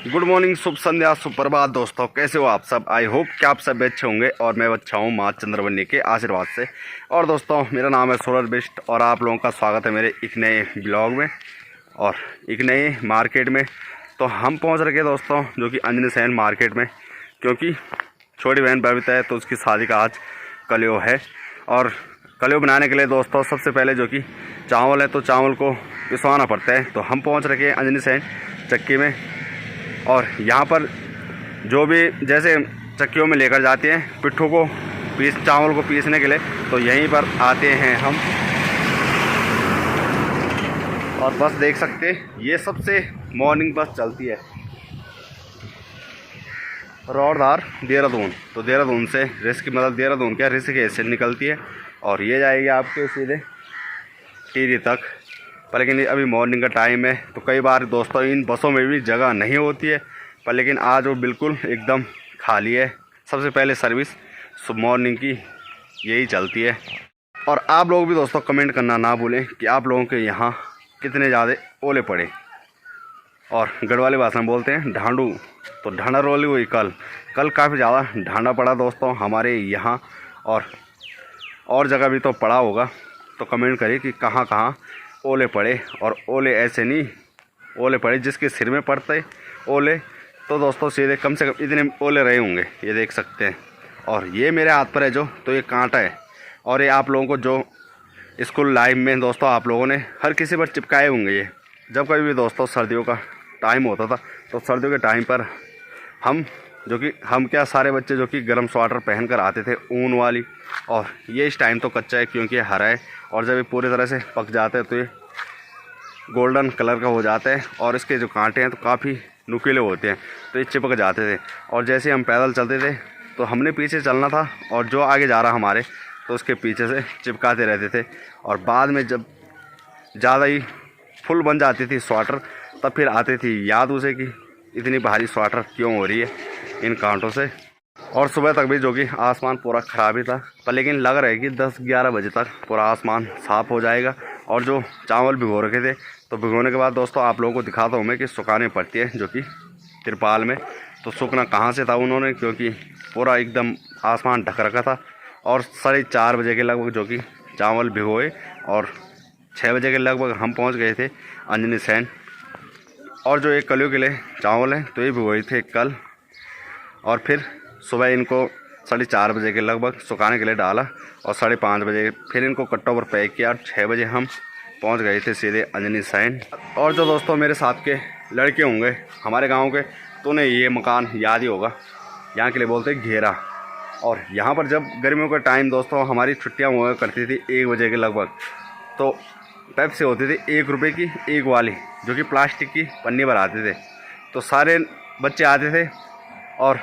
Good morning, शुभ संध्या, सुप्रभात दोस्तों। कैसे हो आप सब? आई होप कि आप सब अच्छे होंगे और मैं अच्छा हूँ माँ चंद्रवनी के आशीर्वाद से। और दोस्तों, मेरा नाम है सूरज बिष्ट और आप लोगों का स्वागत है मेरे एक नए ब्लॉग में और एक नए मार्केट में। तो हम पहुँच रखे दोस्तों जो कि अंजनी सैन मार्केट में, क्योंकि छोटी बहन बबीता है तो उसकी शादी का आज कलियो है। और कलियो बनाने के लिए दोस्तों सबसे पहले जो कि चावल है तो चावल को पिसवाना पड़ता है। तो हम पहुँच रखे हैं अंजनी सैन चक्की में और यहाँ पर जो भी जैसे चक्कियों में लेकर जाते हैं पिट्ठू को चावल को पीसने के लिए, तो यहीं पर आते हैं हम। और बस देख सकते हैं ये सबसे मॉर्निंग बस चलती है रौड़धार देहरादून। तो देहरादून से देहरादून क्या ऋषिकेश से निकलती है और ये जाएगी आपके सीधे टिहरी तक। पर लेकिन अभी मॉर्निंग का टाइम है तो कई बार दोस्तों इन बसों में भी जगह नहीं होती है, पर लेकिन आज वो बिल्कुल एकदम खाली है। सबसे पहले सर्विस सुबह मॉर्निंग की यही चलती है। और आप लोग भी दोस्तों कमेंट करना ना भूलें कि आप लोगों के यहाँ कितने ज़्यादा ओले पड़े। और गढ़वाली भाषा में बोलते हैं ढांडू, तो ढांडा रोली हुई कल काफ़ी ज़्यादा ढांडा पड़ा दोस्तों हमारे यहाँ। और जगह भी तो पड़ा होगा, तो कमेंट करिए कि कहाँ कहाँ ओले पड़े। और ओले ऐसे नहीं ओले पड़े जिसके सिर में पड़ते ओले, तो दोस्तों सीधे कम से कम इतने ओले रहे होंगे, ये देख सकते हैं। और ये मेरे हाथ पर है जो, तो ये कांटा है। और ये आप लोगों को जो स्कूल लाइफ में दोस्तों आप लोगों ने हर किसी पर चिपकाए होंगे। ये जब कभी भी दोस्तों सर्दियों का टाइम होता था तो सर्दियों के टाइम पर हम क्या सारे बच्चे जो कि गर्म स्वेटर पहन कर आते थे ऊन वाली। और ये इस टाइम तो कच्चा है क्योंकि ये हरा है, और जब ये पूरी तरह से पक जाता है तो ये गोल्डन कलर का हो जाता है। और इसके जो कांटे हैं तो काफ़ी नुकीले होते हैं, तो ये चिपक जाते थे। और जैसे हम पैदल चलते थे तो हमने पीछे चलना था और जो आगे जा रहा हमारे तो उसके पीछे से चिपकाते रहते थे। और बाद में जब ज़्यादा ही फुल बन जाती थी स्वेटर, तब फिर आती थी याद उसे कि इतनी भारी स्वेटर क्यों हो रही है इन कांटों से। और सुबह तक भी जो कि आसमान पूरा ख़राब ही था, पर लेकिन लग रहा है कि 10-11 बजे तक पूरा आसमान साफ़ हो जाएगा। और जो चावल भिगो रखे थे तो भिगोने के बाद दोस्तों आप लोगों को दिखाता हूँ मैं कि सुखाने पड़ती है जो कि तिरपाल में। तो सूखना कहाँ से था उन्होंने, क्योंकि पूरा एकदम आसमान ढक रखा था। और 4:30 बजे के लगभग जो कि चावल भिगोए और 6 बजे के लगभग हम पहुँच गए थे अंजनी सैन। और जो एक कलियों के लिए चावल है तो ये भिगोए थे कल, और फिर सुबह इनको 4:30 बजे के लगभग सुखाने के लिए डाला और 5:30 बजे फिर इनको कट्टों पर पैक किया। 6 बजे हम पहुंच गए थे सीधे अंजनी सैन। और जो दोस्तों मेरे साथ के लड़के होंगे हमारे गांव के, तो उन्हें ये मकान याद ही होगा। यहाँ के लिए बोलते हैं घेरा। और यहाँ पर जब गर्मियों का टाइम दोस्तों हमारी छुट्टियाँ हुआ करती थी 1 बजे के लगभग, तो पेप्सी होती थी 1 रुपये की एक वाली, जो कि प्लास्टिक की पन्नी पर आते थे। तो सारे बच्चे आते थे और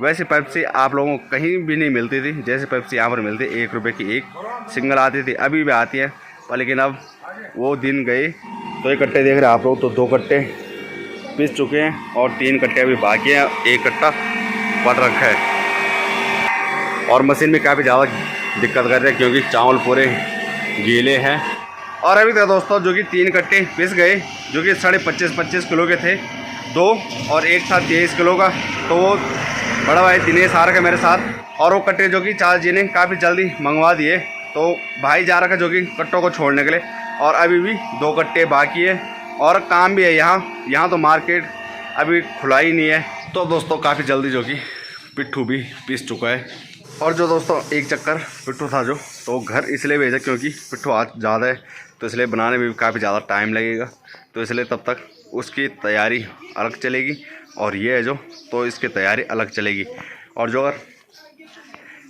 वैसे पेप्सी आप लोगों को कहीं भी नहीं मिलती थी जैसे पेप्सी यहाँ पर मिलती। 1 रुपये की एक सिंगल आती थी, अभी भी आती है, पर लेकिन अब वो दिन गए। तो ये कट्टे देख रहे हैं आप लोग, तो 2 कट्टे पीस चुके हैं और 3 कट्टे अभी बाकी हैं, 1 कट्टा पड़ रखा है। और मशीन में काफ़ी ज़्यादा दिक्कत कर रहे हैं क्योंकि चावल पूरे गीले हैं। और अभी तक दोस्तों जो कि 3 कट्टे पिस गए, जो कि 25.5 किलो के थे, 2 और एक था 23 किलो का। तो वो बड़ा भाई दिनेश आ रखा है मेरे साथ, और वो कट्टे जो कि चाचा जी ने काफ़ी जल्दी मंगवा दिए। तो भाई जा रखा है जो कि कट्टों को छोड़ने के लिए, और अभी भी 2 कट्टे बाकी है और काम भी है यहाँ तो मार्केट अभी खुला ही नहीं है। तो दोस्तों काफ़ी जल्दी जो कि पिट्ठू भी पीस चुका है। और जो दोस्तों एक चक्कर पिट्ठू था जो, तो घर इसलिए भेजा क्योंकि पिट्ठू आज ज़्यादा है, तो इसलिए बनाने में भी काफ़ी ज़्यादा टाइम लगेगा। तो इसलिए तब तक उसकी तैयारी अलग चलेगी, और ये है जो, तो इसकी तैयारी अलग चलेगी। और जो अगर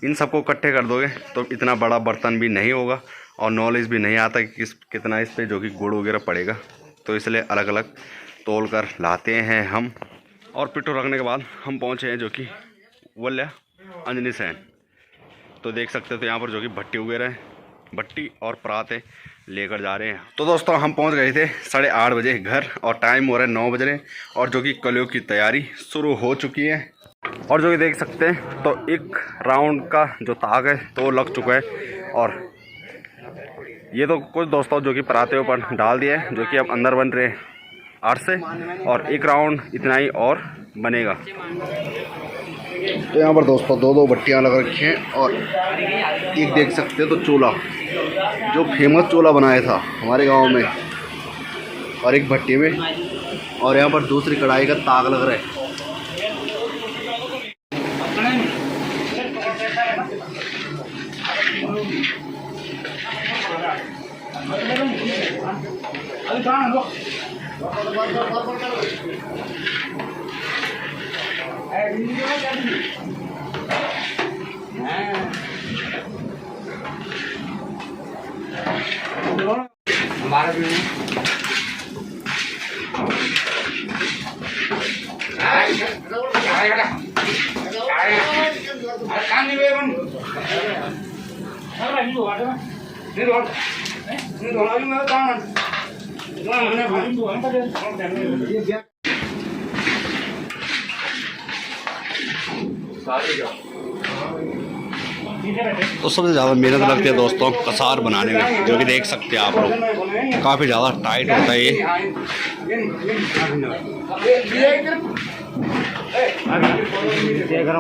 इन सबको इकट्ठे कर दोगे तो इतना बड़ा बर्तन भी नहीं होगा और नॉलेज भी नहीं आता कि कितना इस पर जो कि गुड़ वगैरह पड़ेगा। तो इसलिए अलग अलग तोल कर लाते हैं हम। और पिट्ठू रखने के बाद हम पहुँचे हैं जो कि वल्या अंजनी सैन। तो देख सकते हो तो यहाँ पर जो कि भट्टी वगैरह है, भट्टी और पराते लेकर जा रहे हैं। तो दोस्तों हम पहुँच गए थे 8:30 बजे घर, और टाइम हो रहा है 9 बज रहे, और जो कि कलियों की तैयारी शुरू हो चुकी है। और जो कि देख सकते हैं तो एक राउंड का जो ताग है तो लग चुका है। और ये तो कुछ दोस्तों जो कि पराते ऊपर डाल दिए हैं, जो कि अब अंदर बन रहे हैं। 8 से, और एक राउंड इतना ही और बनेगा। तो यहाँ पर दोस्तों 2-2 भट्टियाँ लग रखी हैं, और एक देख सकते हो तो चूल्हा, जो फेमस चूल्हा बनाया था हमारे गांव में, और एक भट्टी में, और यहाँ पर दूसरी कढ़ाई का ताग लग रहा है। तो सबसे ज़्यादा मेहनत लगती है दोस्तों कसार बनाने में, जो कि देख सकते हैं आप लोग, काफ़ी ज़्यादा टाइट होता है ये।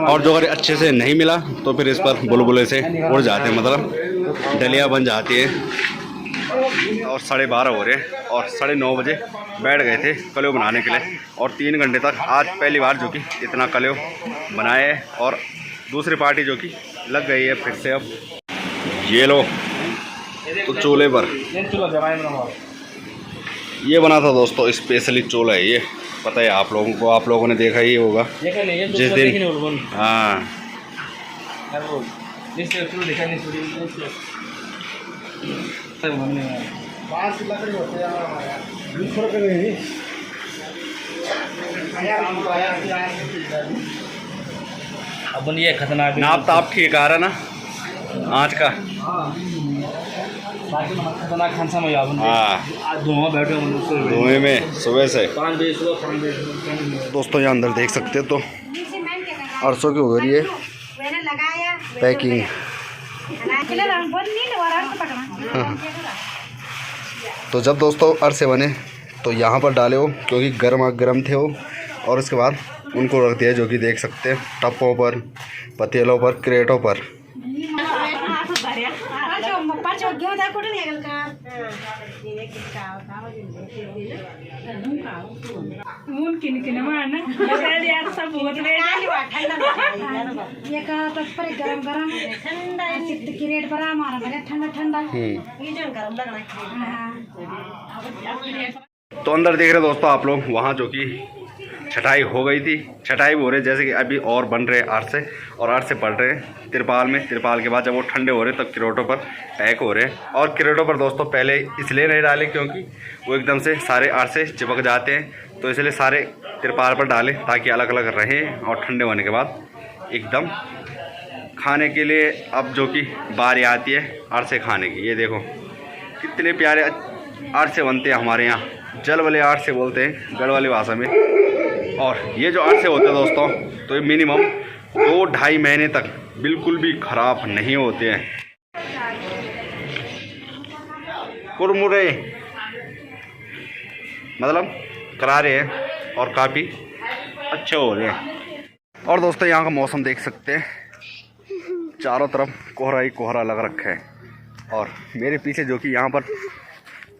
और जो अगर अच्छे से नहीं मिला तो फिर इस पर बुलबुले से उड़ जाते हैं, मतलब डलियाँ बन जाती है। और 12:30 हो रहे हैं, और 9:30 बजे बैठ गए थे कलेव बनाने के लिए, और 3 घंटे तक आज पहली बार जो कि इतना कलेव बनाए है। और दूसरी पार्टी जो कि लग गई है फिर से। अब ये लो तो चूल्हे पर ये बना था दोस्तों, स्पेशली चूल्हा है ये, पता है आप लोगों को, आप लोगों ने देखा ही होगा जिस दिन। हाँ अपन ये खतरनाक नाप ताप ठीक आ रहा ना आँच का। खतरनाक खानसा में हाँ धुआं बैठे धुएं में सुबह से। 5 बजे सुबह 5 बजे दोस्तों यहाँ अंदर देख सकते हो तो अरसों की हो रही है पैकिंग। तो जब दोस्तों अरसे बने तो यहाँ पर डाले हो, क्योंकि गर्म थे वो, और उसके बाद उनको रख दिया जो कि देख सकते हैं टप्पों पर, पतीलों पर, क्रेटों पर। तो अंदर देख रहे दोस्तों आप लोग, वहाँ जो कि छटाई हो गई थी, छटाई हो रहे जैसे कि अभी और बन रहे आठ से, और आठ से पड़ रहे हैं तिरपाल में। तिरपाल के बाद जब वो ठंडे हो रहे तब क्रेटों पर पैक हो रहे हैं। और क्रेटों पर दोस्तों पहले इसलिए नहीं डाले क्योंकि वो एकदम से सारे आठ से चिपक जाते हैं, तो इसलिए सारे तिरपाल पर डाले ताकि अलग अलग रहें, और ठंडे होने के बाद एकदम खाने के लिए अब जो कि बारी आती है आठ से खाने की। ये देखो कितने प्यारे आठ से बनते हैं हमारे यहाँ, जल वाले आठ से बोलते हैं गढ़ वाली भाषा में। और ये जो आठ से होते हैं दोस्तों, तो ये मिनिमम 2-2.5 महीने तक बिल्कुल भी ख़राब नहीं होते हैं। कुरमुरे मतलब करारे हैं और काफ़ी अच्छे हो रहे हैं। और दोस्तों यहाँ का मौसम देख सकते हैं, चारों तरफ कोहरा ही कोहरा लग रखा है। और मेरे पीछे जो कि यहाँ पर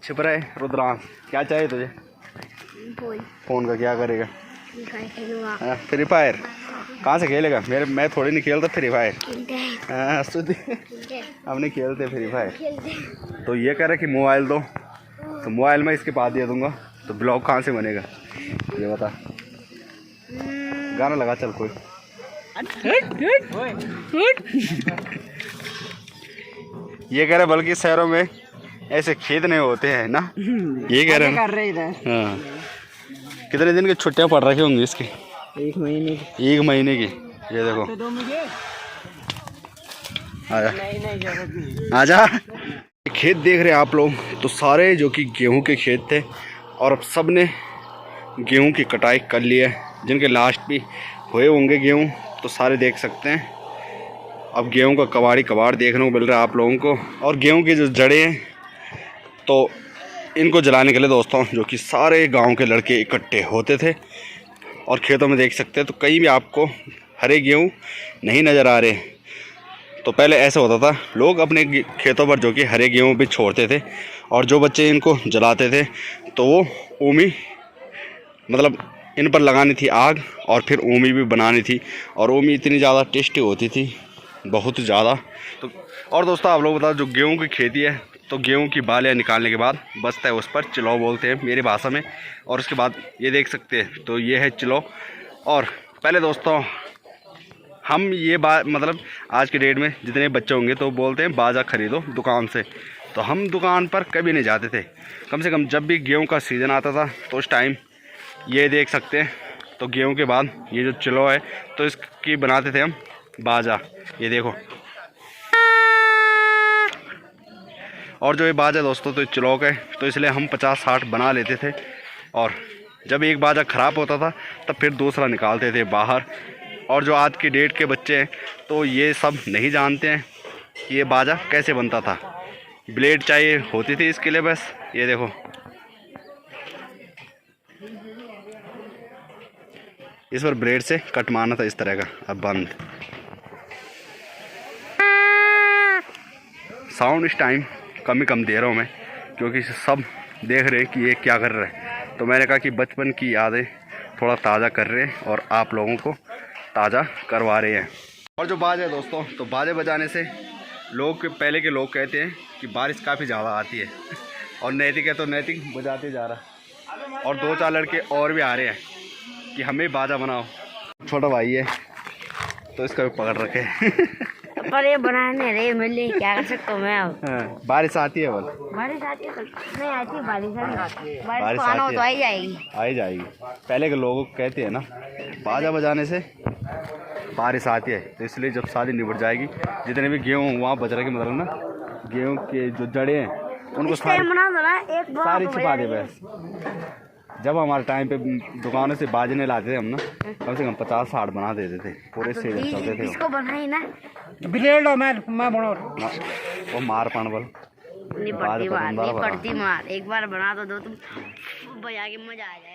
छिप रहा है रुद्रांश। क्या चाहिए तुझे? फ़ोन का क्या करेगा? Free fire. कहाँ से खेलेगा? मैं थोड़ी नहीं खेलता फ्री फायर। हाँ हम नहीं खेलते फ्री फायर। तो ये कह रहा कि मोबाइल दो, तो मोबाइल में इसके पास दे दूँगा, तो ब्लॉग कहाँ से बनेगा ये बता। गाना लगा चल कोई। ये कह रहे बल्कि शहरों में ऐसे खेत नहीं होते हैं ना, ये कह रहे हैं। हाँ कितने दिन की छुट्टियां पड़ रखी होंगी इसकी? 1 महीने की। 1 महीने की। ये देखो आजा। खेत देख रहे हैं आप लोग, तो सारे जो कि गेहूं के खेत थे, और अब सब ने गेहूं की कटाई कर ली है। जिनके लास्ट भी हुए होंगे गेहूं, तो सारे देख सकते हैं। अब गेहूं का कबाड़ देखने को मिल रहा है आप लोगों को। और गेहूं की जो जड़ें हैं तो इनको जलाने के लिए दोस्तों जो कि सारे गांव के लड़के इकट्ठे होते थे। और खेतों में देख सकते हैं तो कहीं भी आपको हरे गेहूँ नहीं नज़र आ रहे। तो पहले ऐसा होता था, लोग अपने खेतों पर जो कि हरे गेहूँ भी छोड़ते थे और जो बच्चे इनको जलाते थे तो वो ऊमी मतलब इन पर लगानी थी आग और फिर ऊमी भी बनानी थी। और ऊमी इतनी ज़्यादा टेस्टी होती थी, बहुत ज़्यादा। तो और दोस्तों आप लोग बताओ, जो गेहूं की खेती है तो गेहूं की बालियाँ निकालने के बाद बचता है उस पर चिलौ बोलते हैं मेरी भाषा में। और उसके बाद ये देख सकते हैं तो ये है चिलौ। और पहले दोस्तों हम ये मतलब आज के डेट में जितने बच्चे होंगे तो बोलते हैं बाजा ख़रीदो दुकान से। तो हम दुकान पर कभी नहीं जाते थे। कम से कम जब भी गेहूँ का सीज़न आता था तो उस टाइम ये देख सकते हैं तो गेहूं के बाद ये जो चिलौ है तो इसकी बनाते थे हम बाजा। ये देखो, और जो ये बाजा दोस्तों तो चिलौ का है तो इसलिए हम 50-60 बना लेते थे। और जब एक बाजा ख़राब होता था तब फिर दूसरा निकालते थे बाहर। और जो आज की डेट के बच्चे हैं तो ये सब नहीं जानते हैं कि ये बाजा कैसे बनता था। ब्लेड चाहिए होती थी इसके लिए बस। ये देखो, इस पर ब्लेड से कट मारना था इस तरह का। अब बंद साउंड इस टाइम कम दे रहा हूँ मैं, क्योंकि सब देख रहे हैं कि ये क्या कर रहा है। तो मैंने कहा कि बचपन की यादें थोड़ा ताज़ा कर रहे हैं और आप लोगों को ताज़ा करवा रहे हैं। और जो बाजा है दोस्तों तो बाजे बजाने से लोग पहले के लोग कहते हैं कि बारिश काफ़ी ज़्यादा आती है। और नैतिक है तो नैतिक बजाते जा रहा। और 2-4 लड़के और भी आ रहे हैं कि हमें बाजा बनाओ। छोटा भाई है तो इसका भी पकड़ रखे पर ये बनाने रे मिले क्या कर सकता हूँ मैं अब। बारिश आती है बोल। बारिश आती है तो नहीं आती, बारिश बारिश आना हो आती तो आई जाएगी। आ ही जाएगी। पहले के लोग कहते हैं ना बाजा बजाने से बारिश आती है, तो इसलिए जब शादी निबट जाएगी जितने भी गेहूँ वहाँ बच रहे मतलब ना गेहूँ के जो जड़ें हैं उनको सारी छिपा दे बस। जब हमारे टाइम पे दुकानों से बाजने लाते थे हम ना, कम से कम 50-60 बना देते थे पूरे से चलते थे। इसको बनाई ना ब्लेड मैं बना वो मार पान बोल नहीं पड़ती मार, नहीं पड़ती मार। एक बार बना तो दो तुम बजा के मजा आ जाए।